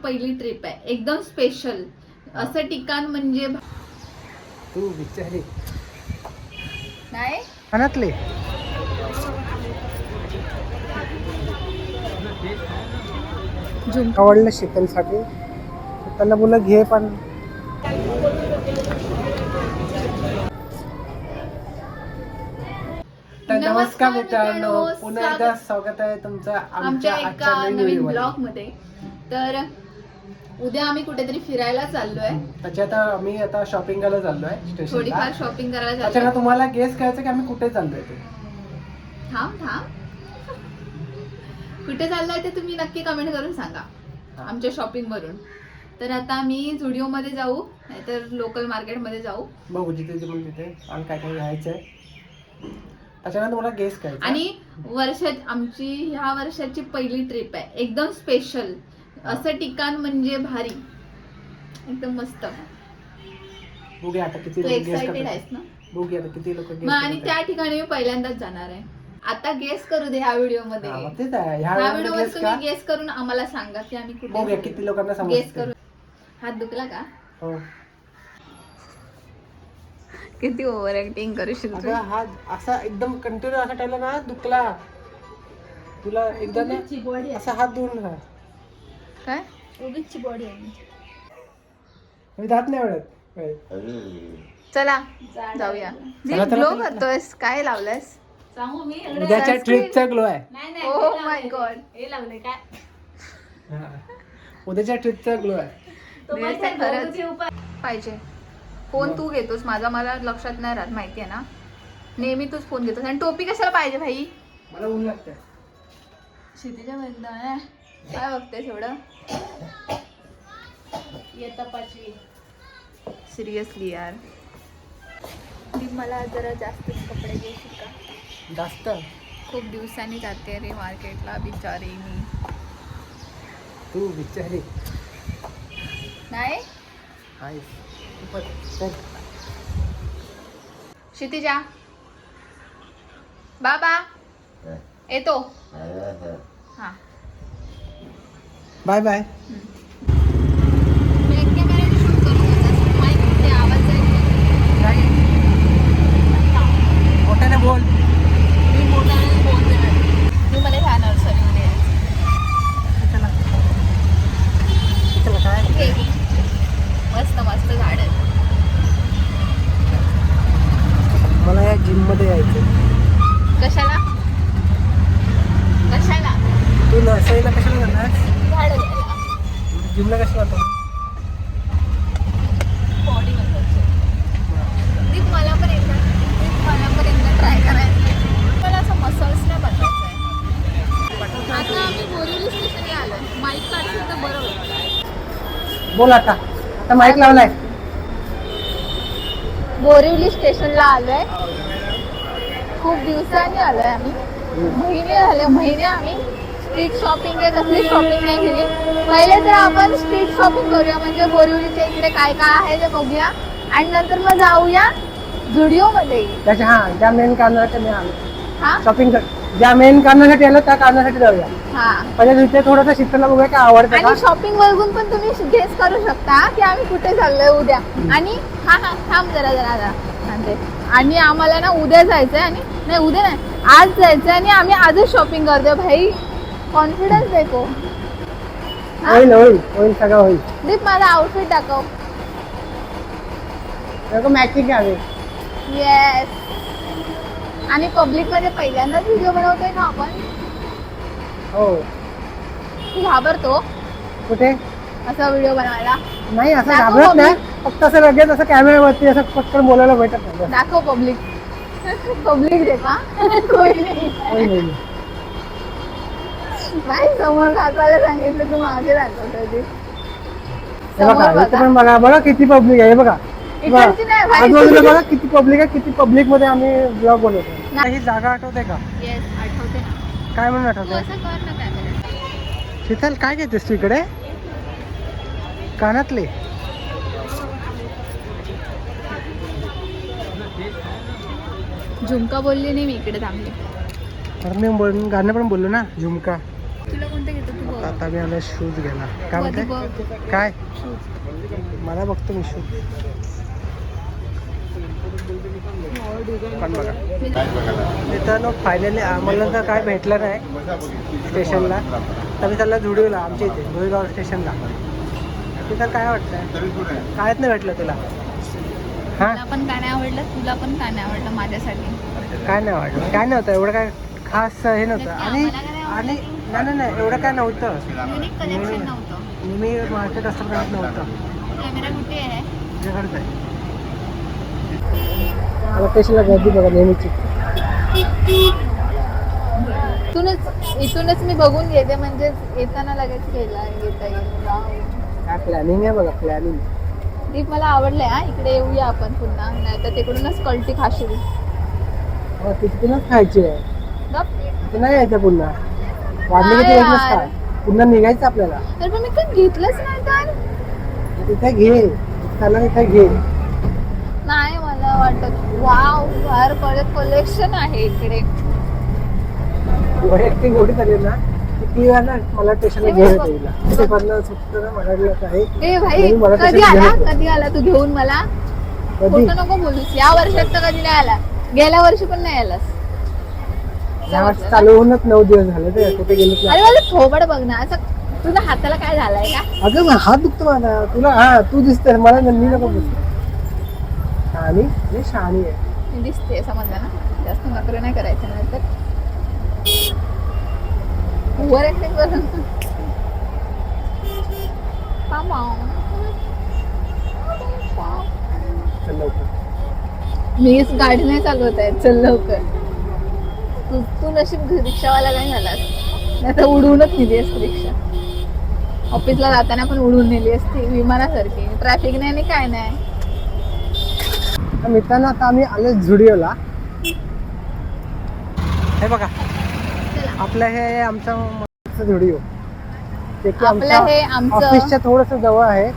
पहिली ट्रिप आहे, एकदम स्पेशल असं ठिकाण म्हणजे तू बिचारी नाही कानातले आवडलं शीतलसाठी. शीतलला बोललं घे पण नमस्कार मित्रांनो, पुन्हा एकदा स्वागत आहे तुमचं आमच्या एका नवीन ब्लॉग मध्ये. तर उद्या आम्ही कुठेतरी फिरायला चाललोय. त्याच्यात आम्ही आता शॉपिंग करायला चाललोय स्टेशनला. थोडीफार शॉपिंग करायला त्याच्यानं चाललोय. तुम्हाला गेस करायचं की आम्ही कुठे चाललोय ते. थांब कुठे चाललोय ते तुम्ही नक्की कमेंट करून सांगा आमच्या शॉपिंग वरून. तर आता आम्ही झुडिओ मध्ये जाऊ, नाहीतर लोकल मार्केट मध्ये जाऊ. बघू जिथे तिथे आणि काय काय घ्यायचंय. त्याच्यानं तुम्हाला गेस करायचं. आणि आमची ह्या वर्षाची पहिली ट्रिप आहे, एकदम स्पेशल असं ठिकाण म्हणजे भारी, एकदम मस्त. बघूया आता किती तू लोक गेस एक्साइटेड आहेस करतात. ना? बघूया आता किती लोक गेस आणि त्या ठिकाणी मी पहिल्यांदाच जाणार आहे. आता गेस करू दे ह्या व्हिडिओ मध्ये. तेच आहे. ह्या व्हिडिओ मध्ये गेस तुम्ही का गेस करून आम्हाला सांगा की आम्ही बघूया कुठे किती लोकांना गेस समजतं. करू. हात दुखला का? हो. किती ओव्हर ऍक्टिंग करू शकतो. अगं हा असा एकदम कंटिन्यू असा टाळला ना दुखला. तुला एकदा ना असा हात धुवून खा. काय उगीचची बॉडी आहे. मी जात नाही आवडत. चला जाऊया. ग्लो करतोयस, काय लावलंयस? सांगू मी उद्याच्या ट्रिपचा ग्लो आहे. ओ माय गॉड, हे लावलंय काय? उद्याच्या ट्रिपचा ग्लो आहे. खरंच पाहिजे. फोन तू घेतोस माझा, मला लक्षात नाही राहत, माहिती आहे ना. नेहमी तूच फोन घेतोस. आणि टोपी कशाला पाहिजे भाई? मला ऊन लागतंय. क्षितिजा बघता काय बघतेस एवढं? येता 5वी. सिरियसली यार, मला जरा जास्तच कपडे घ्यायचे का? जास्त खूप दिवसांनी जाते रे मार्केटला, बिचारी मी. तू बिचारी नाही आहेस. चल. क्षितिजा बाबा येतो. हा बाय बाय. मोठ्याने बोल. मस्त मस्त झाड. मला या जिम मध्ये यायचं. कशाला कशाला? तू नर्सरीला कशाला जाणार? झाड घ्यायला. जिमला कशाला जातो? बॉडी बनवायची. मला पण एकदा ट्राय करायचं. मला असं मसल्स नाही बनवायचं आहे. आता आम्ही बोरिवली स्टेशनला आलोय. माईक काढलं तर बरं होतं. बोल आता माईक लावलाय. बोरिवली स्टेशनला आलोय. खूप दिवसांनी आलोय आम्ही. महिने आम्ही स्ट्रीट शॉपिंग आहे, कसली शॉपिंग नाही केली. पहिले तर आपण स्ट्रीट शॉपिंग करूया, म्हणजे बोरिवलीच्या इकडे काय काय आहे ते बघूया, आणि नंतर मग जाऊया झुडिओ मध्ये. त्याच्या ज्या मेन कारणासाठी मी आलो हा शॉपिंग ज्या मेन कारणासाठी आलो त्या कारणासाठी जाऊया. हा पहिले तिथे थोडंसं शीतलला बघूया काय आवडतं का. आणि शॉपिंग वरून पण तुम्ही गेस करू शकता की आम्ही कुठे चाललोय उद्या. आणि हा थांब जरा सांगते. आणि आम्हाला ना उद्या जायचंय, आणि नाही उद्या नाही आज जायचंय, आणि आम्ही आजच शॉपिंग करतोय. भाई कॉन्फिडन्स देखो. होईल सगळं होईल. दीप माझा आउटफिट दाखव. मॅचिंग आहे. येस. आणि पब्लिक मध्ये पहिल्यांदाच व्हिडिओ बनवतोय ना आपण. हो. तू घाबरतो कुठे? असा व्हिडिओ बनवायला? नाही असं दाखव घाबरत नाही, public. फक्त असं लगेच असं कॅमेऱ्यावरती असं पटकन बोलायला भेटत नाही. दाखव पब्लिक. पब्लिक देखा कोई नाही. नाही समोर दाखवायला सांगितलं, तू मागे दाखवतो. हे बघा इथे पण बघा, बघा किती पब्लिक आहे. हे बघा इकडची नाही भाई. आजूबाजूला बघा किती पब्लिक आहे. किती पब्लिक मध्ये आम्ही ब्लॉग बनवतो. ही जागा आठवते का? येस आठवते ना. काय म्हणून तू आठवते? असं कर ना कॅमेरा. शीतल काय घेतेस तू इकडे? कानातले झुमका बोलली नाही, मी इकडे थांबली. तर मी गाणं पण बोललो ना झुमका. तुला कोणतं घेतो तू बघ. आता मी आलो शूज घ्यायला. काय कधी म्हणते बघ. काय Shoes. मला बघतो मी शूज पण बघा. मित्रांनो फायनली आम्हाला तर काय भेटलं नाही स्टेशनला, तर मी चालला झुडिओला आमच्या इथे भुईगाव स्टेशनला. तिथं काय वाटतंय? कायच नाही भेटलं तुला? हां मला पण काय नाही आवडलं, तुला पण काय नाही आवडलं माझ्यासाठी. काय नाही वाटलं? काय नव्हतं एवढं काय खास हे नव्हतं. नक्की आणि आम्हाला काय नाही आणि नाही नाही एवढं काय नव्हतं. युनिक कलेक्शन नव्हतं. मी मार्केट असं करत नव्हतं. कॅमेरा कुठे आहे? तुझ्याकडेच आहे. मला स्टेशनला गर्दी बघा नेहमीची. इथूनच मी बघून घेते, म्हणजे येताना लगेच घेता येईल. वाव. काय प्लॅनिंग आहे बघा प्लॅनिंग. दीप मला आवडलंय. हा इकडे येऊया आपण पुन्हा, नाही तर तिकडूनच कल्टी खाशील. हो तिथूनच खायची आहे. गप. तिथे नाही यायचं पुन्हा. वाढले नाही किती येत यार. नसतात. पुन्हा निघायचं आपल्याला. तर पण मी काही घेतलंच नाही तर. तिथे घे त्याला तिथे घे. नाही मला वाटत. वाव फार कलेक्शन आहे इकडे. वैयक्तिक एवढी झाली ना ती ना मला स्टेशनला हे घेऊन बघ. येते तिला. तिथे पण सुटतं ना मला आहे. ए भाई म्हणून मला कधी स्टेशनला आला? घेऊन येते. कधी आला तू घेऊन मला? कधी खोटं नको बोलूस. या वर्षात तर कधी नाही आला. गेल्या वर्षी पण नाही आलास. या वर्षी चालू होऊनच 9 दिवस झाले ते कुठे गेलेच अरे नाही. मला थोबड बघ ना, असं तुझ्या हाताला काय झालंय का? अगं हात दुखतो माझा. तुला हा तू दिसते मला मी नको दिसते. शहाणी मी शहाणी आहे. मी दिसते समजलं ना. जास्त नखरे नाही करायचं, नाही तर ओव्हर ऍक्टिंग करून. Come on. चल लवकर. मीच गाडी नाही चालवत आहे. चल लवकर. तू नशीब रिक्षावाला काय झालास, नाही तर उडवूनच नेली असती रिक्षा. ऑफिसला जाताना पण उडवून नेली असती विमानासारखी. ट्रॅफिक नाही आणि काय नाही. तर मित्रांनो आता आम्ही आलो झुडिओला. हे बघा आपलं हे आमचं झुडिओ. ते की आपलं हे आमचं- ऑफिसच्या थोडस जवळ आहे.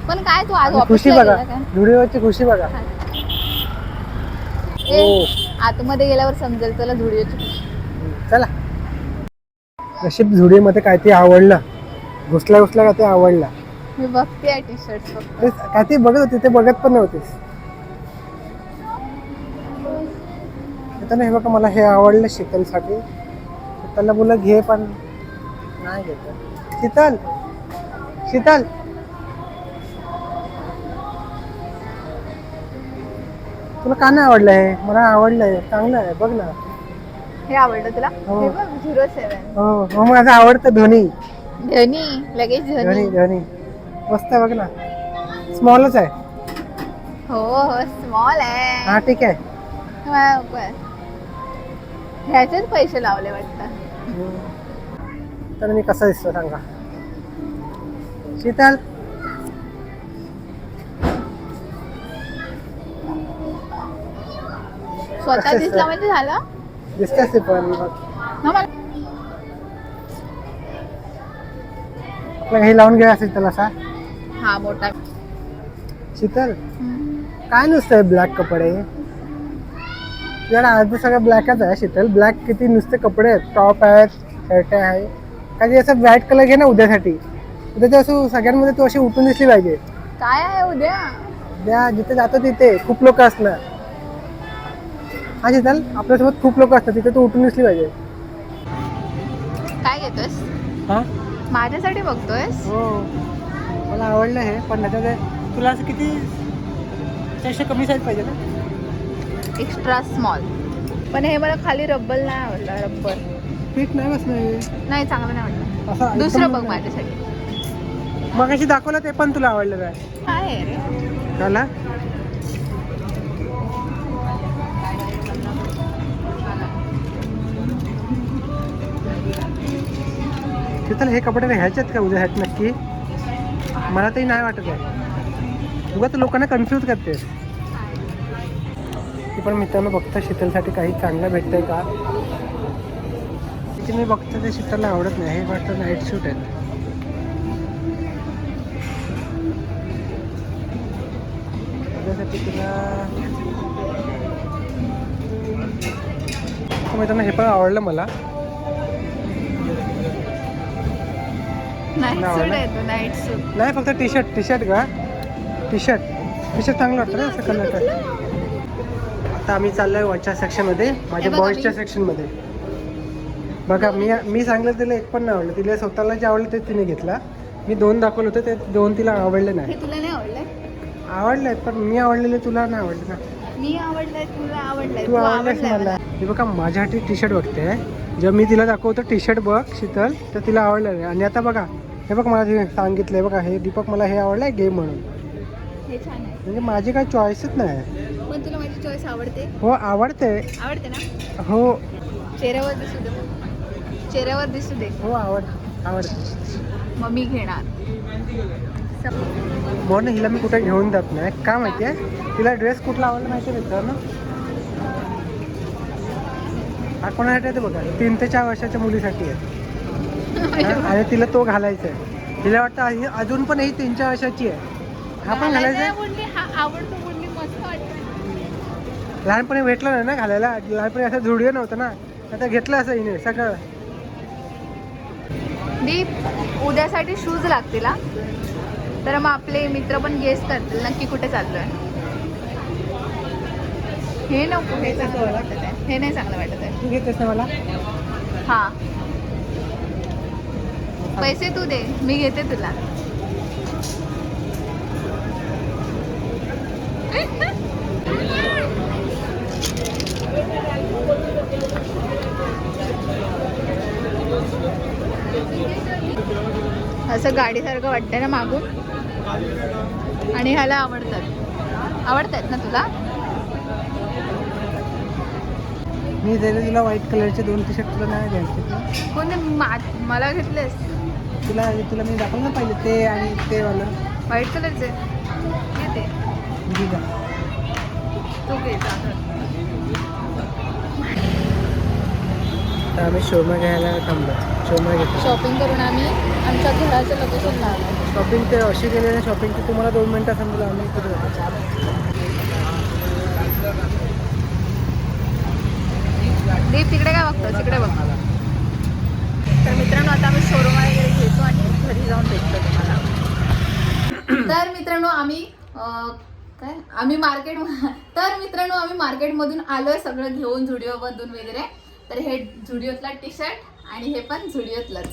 पण काय तू आज आणि खुशी ऑफिसला बघा गेला काय? झुडिओची खुशी बघा. ए, आतमध्ये गेल्यावर समजेल तुला झुडिओची खुशी. चला नशीब झुडिओमध्ये काय ते आवडलं. घुसल्या का ते आवडला. मी बघते टी शर्ट फक्त. तेच काय ते बघत होती ते बघत पण नव्हतीस. हे बघा मला हे आवडलं शीतलसाठी. शीतलला बोललं घे पण नाही घेत. शीतल शीतल तुला का नाही आवडलं? हे मला आवडलंय चांगलं आहे बघ ना. हे आवडलं तुला? हो. हे बघ 07. हो हो माझं आवडतं धोनी. धनी लगेच धोनी धनी. धोनी मस्त आहे बघ ना. स्मॉलच आहे. हो हो स्मॉल आहे. हा ठीक आहे. ह्याचेच पैसे लावले वाटतं. तर मी कसा दिसतो सांगा शीतल. स्वतः कसं दिसला दिसतोय? म्हणजे झालं दिसतेस ते पण बघ. ना मला. आपलं हे लावून घ्या असेल त्याला असा. हा मोठा. शीतल हम्म. काय नुसतं ब्लॅक कपडे? यार आज सगळं ब्लॅकच आहे शीतल. ब्लॅक किती नुसते कपडे आहेत. टॉप आहेत शर्ट आहे. काही असं व्हाईट कलर घे ना उद्यासाठी. उद्या ते असं सगळ्यांमध्ये तू अशी उठून दिसली पाहिजे. काय आहे उद्या? उद्या जिथे जातो तिथे खूप लोक असणार. हा शीतल आपल्यासोबत खूप लोक असतात तिथे तू उठून दिसली पाहिजे. काय घेतोयस? हा माझ्यासाठी बघतोयस? हो मला आवडलं हे. पण त्याच्यात तुला असं किती त्यापेक्षा कमी साईज पाहिजे ना. Extra small. पण हे मला खाली रब्बल नाही आवडला. रब्बर फिट नाही बसलं. नाही चांगलं नाही वाटलं. असं दुसरं एकदम- बघ माझ्यासाठी. मग अशी दाखवलं ते पण तुला आवडलं काय? काय आहे रे? झाला तिथं हे कपडे घ्यायचे आहेत का उद्यासाठी नक्की? मला तरी नाही वाटत आहे. उगा तू लोकांना कन्फ्यूज करते. ती पण मित्रांनो बघतो शीतलसाठी काही चांगलं भेटतंय का. तिथे मी बघतो ते शीतलला आवडत नाही. हे वाटतं नाईट सूट आहेत. त्यासाठी तुला मित्रांनो हे पण आवडलं मला. नाईट नाव सूट ना? आहे तो, नाईट सूट. नाही फक्त टी शर्ट का टी शर्ट चांगलं वाटतं ना असं कलर. आता आम्ही चाललोय वरच्या सेक्शनमध्ये, माझ्या बघा बॉईजच्या मी- सेक्शनमध्ये. बघा मी सांगितलं तिला एक पण नाही आवडलं, तिला स्वतःला जे आवडलं तेच तिने घेतला. मी 2 दाखवलं होतं, ते 2 तिला आवडले नाही. हे तुला नाही आवडलंय? आवडले पण मी आवडलेले तुला नाही आवडले ना. मी आवडलंय, तुला आवडलंय, तू आवडलेस आवडलाय मला. हे बघा माझ्यासाठी टी शर्ट बघते. जेव्हा मी तिला दाखवतो टी शर्ट बघ शीतल, तर तिला आवडलं नाही. आणि आता बघा हे बघ मला तिने सांगितलंय बघा, हे दीपक मला हे आवडलंय घे म्हणून. हे छान आहे. म्हणजे माझी काही चॉईसच नाही. पण तुला माझी चॉईस आवडते? हो आवडते. आवडते ना? हो चेहऱ्यावर दिसू दे, चेहऱ्यावर दिसू दे. हो आवडते. मग मी घेणार. म्हणून हिला मी कुठे घेऊन जात नाही का माहिती आहे. तिला ड्रेस कुठला आवडला माहिती आहे मित्रांनो? हा कोणासाठी आहे ते बघा, 3 ते 4 वर्षाच्या मुलीसाठी आहे. हा, आणि तिला तो घालायचा आहे. तिला वाटतं अजून पण ही 3-4 वर्षाची आहे, हा पण घालायचा आहे. बोलली हा आवडतो, बोलली मस्त वाटतं. लहानपणी भेटलं नाही ना घालायला, लहानपणी असं झुडिओ नव्हतं ना, आता घेतलं असं हिने सगळं. दीप उद्यासाठी शूज लागतील हा. तर मग आपले मित्र पण गेस करतील नक्की कुठे चाललोय. हे नको, हे चांगलं वाटत आहे, हे नाही चांगलं वाटत आहे. तू घेतेस ना मला? हा पैसे तू दे, मी घेते तुला. असं गाडीसारखं वाटतंय ना मागून. आणि ह्याला आवडतात ना तुला? मी दिले तुला व्हाईट कलरचे 2 टी शर्ट, तुला नाही घ्यायचे. कोणी मला घेतलेस? तुला मी दाखवलं ना पहिले ते आणि ते वाला. व्हाईट कलरचे घेते ठीक आहे. तू घे चांगलं. तर आम्ही शोरमा घ्यायला थांबलो. शोरमा घेतो. शॉपिंग करून आम्ही आमच्या घराच्या लोकेशनला आलो. शॉपिंग ते अशी केलेली आहे शॉपिंग की तुम्हाला 2 मिनटात समजलं आम्ही कुठे जातो. दीप तिकडे काय बघतो, तिकडे बघ. तर मित्रांनो आता आम्ही शोरूम वगैरे घेतो आणि घरी जाऊन भेटतो तुम्हाला. तर मित्रांनो आम्ही आम्ही मार्केटमधून आलोय सगळं घेऊन, झुडिओमधून वगैरे. तर हे झुडिओतला टी शर्ट आणि हे पण झुडिओतलंच.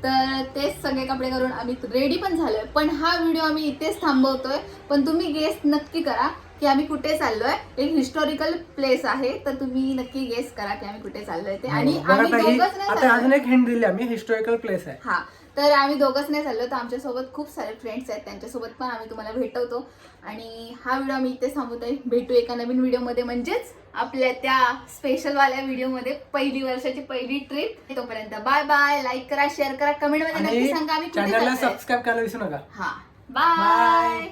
तर तेच सगळे कपडे करून आम्ही रेडी पण झालोय. पण हा व्हिडिओ आम्ही इथेच थांबवतोय. पण तुम्ही गेस नक्की करा की आम्ही कुठे चाललोय. एक हिस्टॉरिकल प्लेस आहे, तर तुम्ही नक्की गेस करा की आम्ही कुठे चाललोय ते. आणि आम्ही दोघंच नाही आता चाललोय. अजून एक हिंट दिली आम्ही, हिस्टॉरिकल प्लेस आहे. हा, तर आम्ही दोघंच नाही चाललो, तर आमच्यासोबत खूप सारे फ्रेंड्स आहेत, त्यांच्यासोबत पण आम्ही तुम्हाला भेटवतो. आणि हा व्हिडिओ आम्ही इथे थांबवतोय. भेटू एका नवीन व्हिडिओमध्ये, म्हणजेच आपल्या त्या स्पेशलवाल्या व्हिडिओमध्ये, पहिली वर्षाची पहिली ट्रिप. तोपर्यंत बाय बाय. लाईक करा, शेअर करा, कमेंट मध्ये नक्की सांगा आम्ही कुठे चॅनलला जातोय. सबस्क्राईब करायला विसरू नका. हा, बाय.